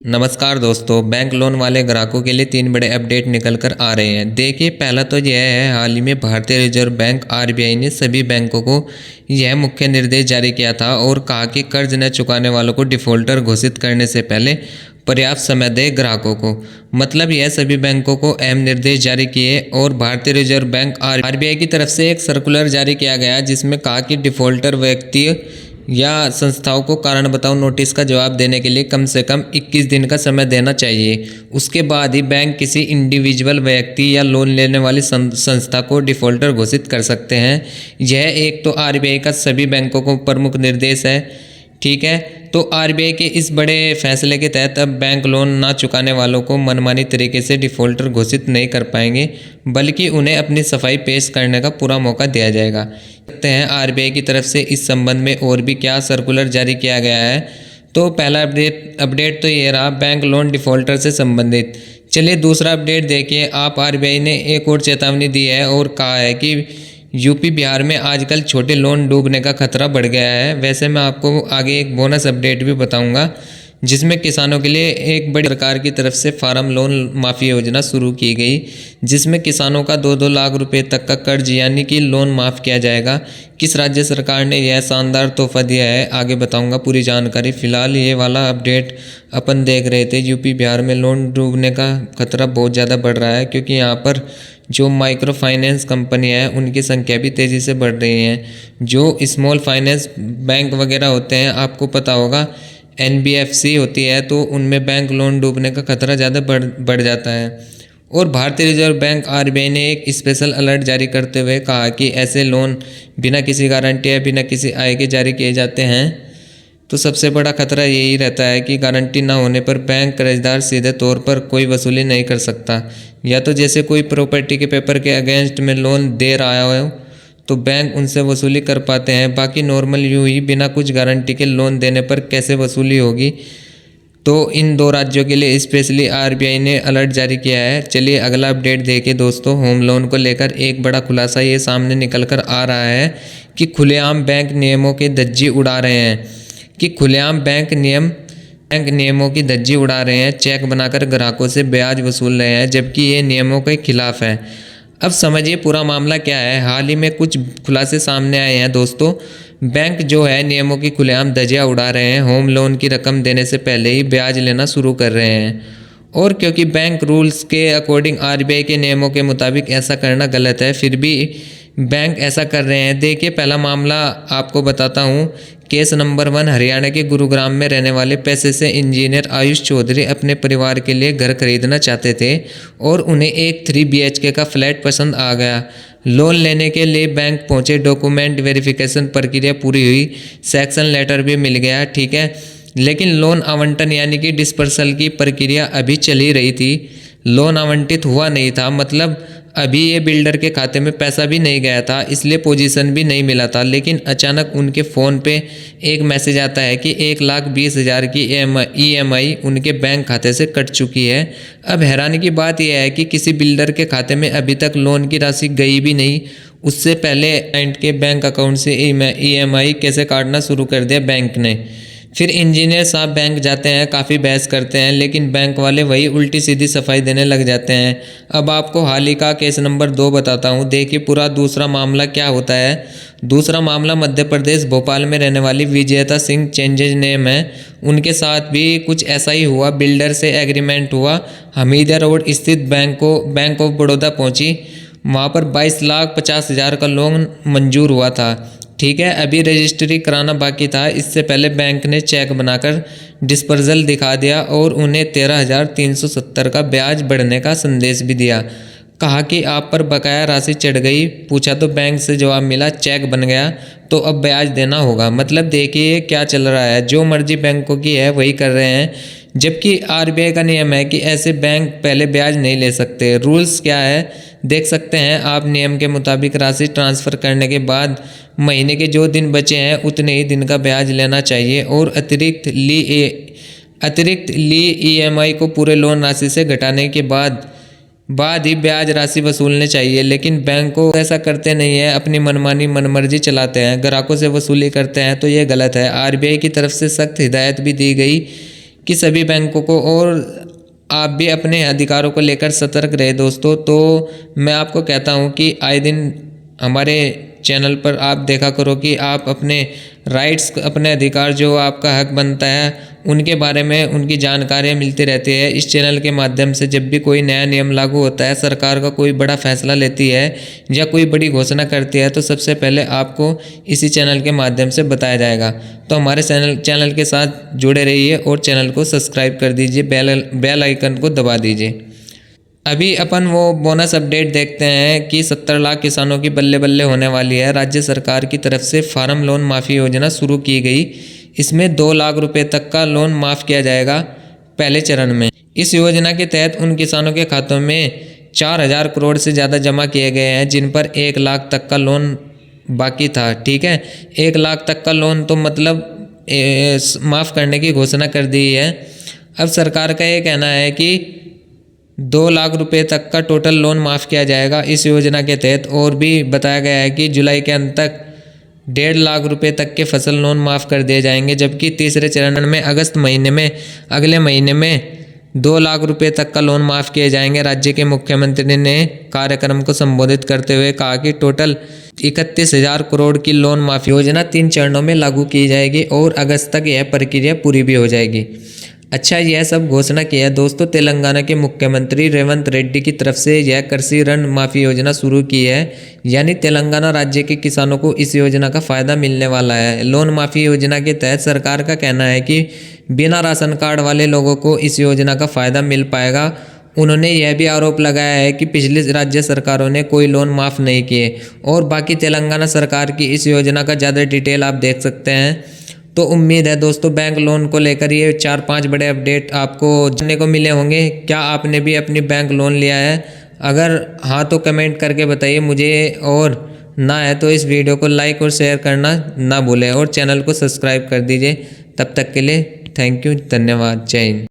नमस्कार दोस्तों, bank loan वाले ग्राहकों के लिए 3 बड़े अपडेट निकल कर आ रहे हैं। देखिए, पहला तो यह है, हाल ही में भारतीय रिजर्व बैंक आरबीआई ने सभी बैंकों को यह मुख्य निर्देश जारी किया था और कहा कि कर्ज न चुकाने वालों को डिफ़ॉल्टर घोषित करने से पहले पर्याप्त समय दे ग्राहकों को। मतलब यह सभी बैंकों को अहम निर्देश जारी किए और भारतीय रिजर्व बैंक आरबीआई की तरफ से एक सर्कुलर जारी किया गया जिसमें कहा कि डिफ़ॉल्टर व्यक्ति या संस्थाओं को कारण बताओ नोटिस का जवाब देने के लिए कम से कम 21 दिन का समय देना चाहिए। उसके बाद ही बैंक किसी इंडिविजुअल व्यक्ति या लोन लेने वाली संस्था को डिफ़ॉल्टर घोषित कर सकते हैं। यह एक तो आरबीआई का सभी बैंकों को प्रमुख निर्देश है। ठीक है, तो आरबीआई के इस बड़े फैसले के तहत अब बैंक लोन ना चुकाने वालों को मनमानी तरीके से डिफ़ॉल्टर घोषित नहीं कर पाएंगे, बल्कि उन्हें अपनी सफाई पेश करने का पूरा मौका दिया जाएगा। देखते हैं आरबीआई की तरफ से इस संबंध में और भी क्या सर्कुलर जारी किया गया है। तो पहला अपडेट तो ये रहा बैंक लोन डिफ़ॉल्टर से संबंधित। चलिए दूसरा अपडेट देखिए। आप आरबीआई ने एक और चेतावनी दी है और कहा है कि यूपी बिहार में आजकल छोटे लोन डूबने का खतरा बढ़ गया है। वैसे मैं आपको आगे एक बोनस अपडेट भी बताऊंगा जिसमें किसानों के लिए एक बड़ी सरकार की तरफ से फार्म लोन माफ़ी योजना शुरू की गई, जिसमें किसानों का 2-2 लाख रुपए तक का कर्ज यानी कि लोन माफ़ किया जाएगा। किस राज्य सरकार ने यह शानदार तोहफा दिया है, आगे बताऊंगा पूरी जानकारी। फिलहाल ये वाला अपडेट अपन देख रहे थे। यूपी बिहार में लोन डूबने का खतरा बहुत ज़्यादा बढ़ रहा है क्योंकि यहाँ पर जो माइक्रो फाइनेंस कंपनी है उनकी संख्या भी तेज़ी से बढ़ रही है। जो स्मॉल फाइनेंस बैंक वगैरह होते हैं, आपको पता होगा एनबीएफसी होती है, तो उनमें बैंक लोन डूबने का खतरा ज़्यादा बढ़ जाता है। और भारतीय रिजर्व बैंक आरबीआई ने एक स्पेशल अलर्ट जारी करते हुए कहा कि ऐसे लोन बिना किसी गारंटी या बिना किसी आय के जारी किए जाते हैं। तो सबसे बड़ा खतरा यही रहता है कि गारंटी ना होने पर बैंक कर्जदार सीधे तौर पर कोई वसूली नहीं कर सकता, या तो जैसे कोई प्रॉपर्टी के पेपर के अगेंस्ट में लोन दे रहा हो तो बैंक उनसे वसूली कर पाते हैं। बाकी नॉर्मल यूँ ही बिना कुछ गारंटी के लोन देने पर कैसे वसूली होगी। तो इन 2 राज्यों के लिए स्पेशली आरबीआई ने अलर्ट जारी किया है। चलिए अगला अपडेट देखिए दोस्तों। होम लोन को लेकर एक बड़ा खुलासा ये सामने निकल कर आ रहा है कि खुलेआम बैंक नियमों की धज्जी उड़ा रहे हैं चेक बनाकर ग्राहकों से ब्याज वसूल रहे हैं, जबकि ये नियमों के खिलाफ है। अब समझिए पूरा मामला क्या है। हाल ही में कुछ खुलासे सामने आए हैं दोस्तों। बैंक जो है नियमों की खुलेआम धज्जियां उड़ा रहे हैं। होम लोन की रकम देने से पहले ही ब्याज लेना शुरू कर रहे हैं, और क्योंकि बैंक रूल्स के अकॉर्डिंग आरबीआई के नियमों के मुताबिक ऐसा करना गलत है, फिर भी बैंक ऐसा कर रहे हैं। देखिए पहला मामला आपको बताता हूँ। केस नंबर 1, हरियाणा के गुरुग्राम में रहने वाले पैसे से इंजीनियर आयुष चौधरी अपने परिवार के लिए घर खरीदना चाहते थे और उन्हें एक 3 BHK का फ्लैट पसंद आ गया। लोन लेने के लिए बैंक पहुंचे, डॉक्यूमेंट वेरिफिकेशन प्रक्रिया पूरी हुई, सेक्शन लेटर भी मिल गया। ठीक है, लेकिन लोन आवंटन यानी कि डिस्पर्सल की प्रक्रिया अभी चल ही रही थी। लोन आवंटित हुआ नहीं था, मतलब अभी ये बिल्डर के खाते में पैसा भी नहीं गया था, इसलिए पोजीशन भी नहीं मिला था। लेकिन अचानक उनके फ़ोन पे एक मैसेज आता है कि 1,20,000 की EMI उनके बैंक खाते से कट चुकी है। अब हैरानी की बात यह है कि किसी बिल्डर के खाते में अभी तक लोन की राशि गई भी नहीं। उससे पहले क्लाइंट के बैंक अकाउंट से EMI कैसे काटना शुरू कर दिया बैंक ने। फिर इंजीनियर साहब बैंक जाते हैं, काफ़ी बहस करते हैं, लेकिन बैंक वाले वही उल्टी सीधी सफाई देने लग जाते हैं। अब आपको हाल ही का केस नंबर 2 बताता हूँ। देखिए पूरा दूसरा मामला क्या होता है। दूसरा मामला मध्य प्रदेश भोपाल में रहने वाली विजेता सिंह चेंजेज नेम है। उनके साथ भी कुछ ऐसा ही हुआ। बिल्डर से एग्रीमेंट हुआ, हमीदिया रोड स्थित बैंक ऑफ बड़ौदा पहुँची। वहाँ पर 22,50,000 का लोन मंजूर हुआ था। ठीक है, अभी रजिस्ट्री कराना बाकी था। इससे पहले बैंक ने चेक बनाकर डिस्पर्सल दिखा दिया और उन्हें 13,370 का ब्याज बढ़ने का संदेश भी दिया। कहा कि आप पर बकाया राशि चढ़ गई। पूछा तो बैंक से जवाब मिला चेक बन गया, तो अब ब्याज देना होगा। मतलब देखिए क्या चल रहा है, जो मर्जी बैंकों की है वही कर रहे हैं, जबकि आरबीआई का नियम है कि ऐसे बैंक पहले ब्याज नहीं ले सकते। रूल्स क्या है देख सकते हैं आप। नियम के मुताबिक राशि ट्रांसफ़र करने के बाद महीने के जो दिन बचे हैं उतने ही दिन का ब्याज लेना चाहिए, और अतिरिक्त ली EMI को पूरे लोन राशि से घटाने के बाद ही ब्याज राशि वसूलने चाहिए। लेकिन बैंक को ऐसा करते नहीं है, अपनी मनमानी मनमर्जी चलाते हैं, ग्राहकों से वसूली करते हैं, तो ये गलत है। आरबीआई की तरफ से सख्त हिदायत भी दी गई कि सभी बैंकों को, और आप भी अपने अधिकारों को लेकर सतर्क रहे दोस्तों। तो मैं आपको कहता हूं कि आए दिन हमारे चैनल पर आप देखा करो कि आप अपने राइट्स, अपने अधिकार, जो आपका हक बनता है, उनके बारे में उनकी जानकारियाँ मिलती रहती है। इस चैनल के माध्यम से जब भी कोई नया नियम लागू होता है, सरकार का कोई बड़ा फैसला लेती है या कोई बड़ी घोषणा करती है, तो सबसे पहले आपको इसी चैनल के माध्यम से बताया जाएगा। तो हमारे चैनल के साथ जुड़े रहिए और चैनल को सब्सक्राइब कर दीजिए, बेल आइकन को दबा दीजिए। अभी अपन वो बोनस अपडेट देखते हैं कि 70 लाख किसानों की बल्ले बल्ले होने वाली है। राज्य सरकार की तरफ से फार्म लोन माफ़ी योजना शुरू की गई। इसमें 2 लाख रुपए तक का लोन माफ़ किया जाएगा पहले चरण में। इस योजना के तहत उन किसानों के खातों में 4,000 करोड़ से ज़्यादा जमा किए गए हैं जिन पर 1 लाख तक का लोन बाकी था। ठीक है, 1 लाख तक का लोन तो मतलब माफ़ करने की घोषणा कर दी है। अब सरकार का ये कहना है कि 2 लाख रुपए तक का टोटल लोन माफ़ किया जाएगा इस योजना के तहत। और भी बताया गया है कि जुलाई के अंत तक 1.5 लाख रुपए तक के फसल लोन माफ़ कर दिए जाएंगे, जबकि तीसरे चरण में अगस्त महीने में, अगले महीने में 2 लाख रुपए तक का लोन माफ़ किए जाएंगे। राज्य के मुख्यमंत्री ने कार्यक्रम को संबोधित करते हुए कहा कि टोटल 31,000 करोड़ की लोन माफ़ी योजना 3 चरणों में लागू की जाएगी और अगस्त तक यह प्रक्रिया पूरी भी हो जाएगी। अच्छा, यह सब घोषणा किया है दोस्तों तेलंगाना के मुख्यमंत्री रेवंत रेड्डी की तरफ से। यह कृषि ऋण माफ़ी योजना शुरू की है, यानी तेलंगाना राज्य के किसानों को इस योजना का फ़ायदा मिलने वाला है। लोन माफ़ी योजना के तहत सरकार का कहना है कि बिना राशन कार्ड वाले लोगों को इस योजना का फ़ायदा मिल पाएगा। उन्होंने यह भी आरोप लगाया है कि पिछली राज्य सरकारों ने कोई लोन माफ़ नहीं किए। और बाकी तेलंगाना सरकार की इस योजना का ज़्यादा डिटेल आप देख सकते हैं। तो उम्मीद है दोस्तों बैंक लोन को लेकर ये 4-5 बड़े अपडेट आपको जानने को मिले होंगे। क्या आपने भी अपनी बैंक लोन लिया है? अगर हाँ तो कमेंट करके बताइए मुझे, और ना है तो इस वीडियो को लाइक और शेयर करना ना भूलें और चैनल को सब्सक्राइब कर दीजिए। तब तक के लिए थैंक यू, धन्यवाद, जय हिंद।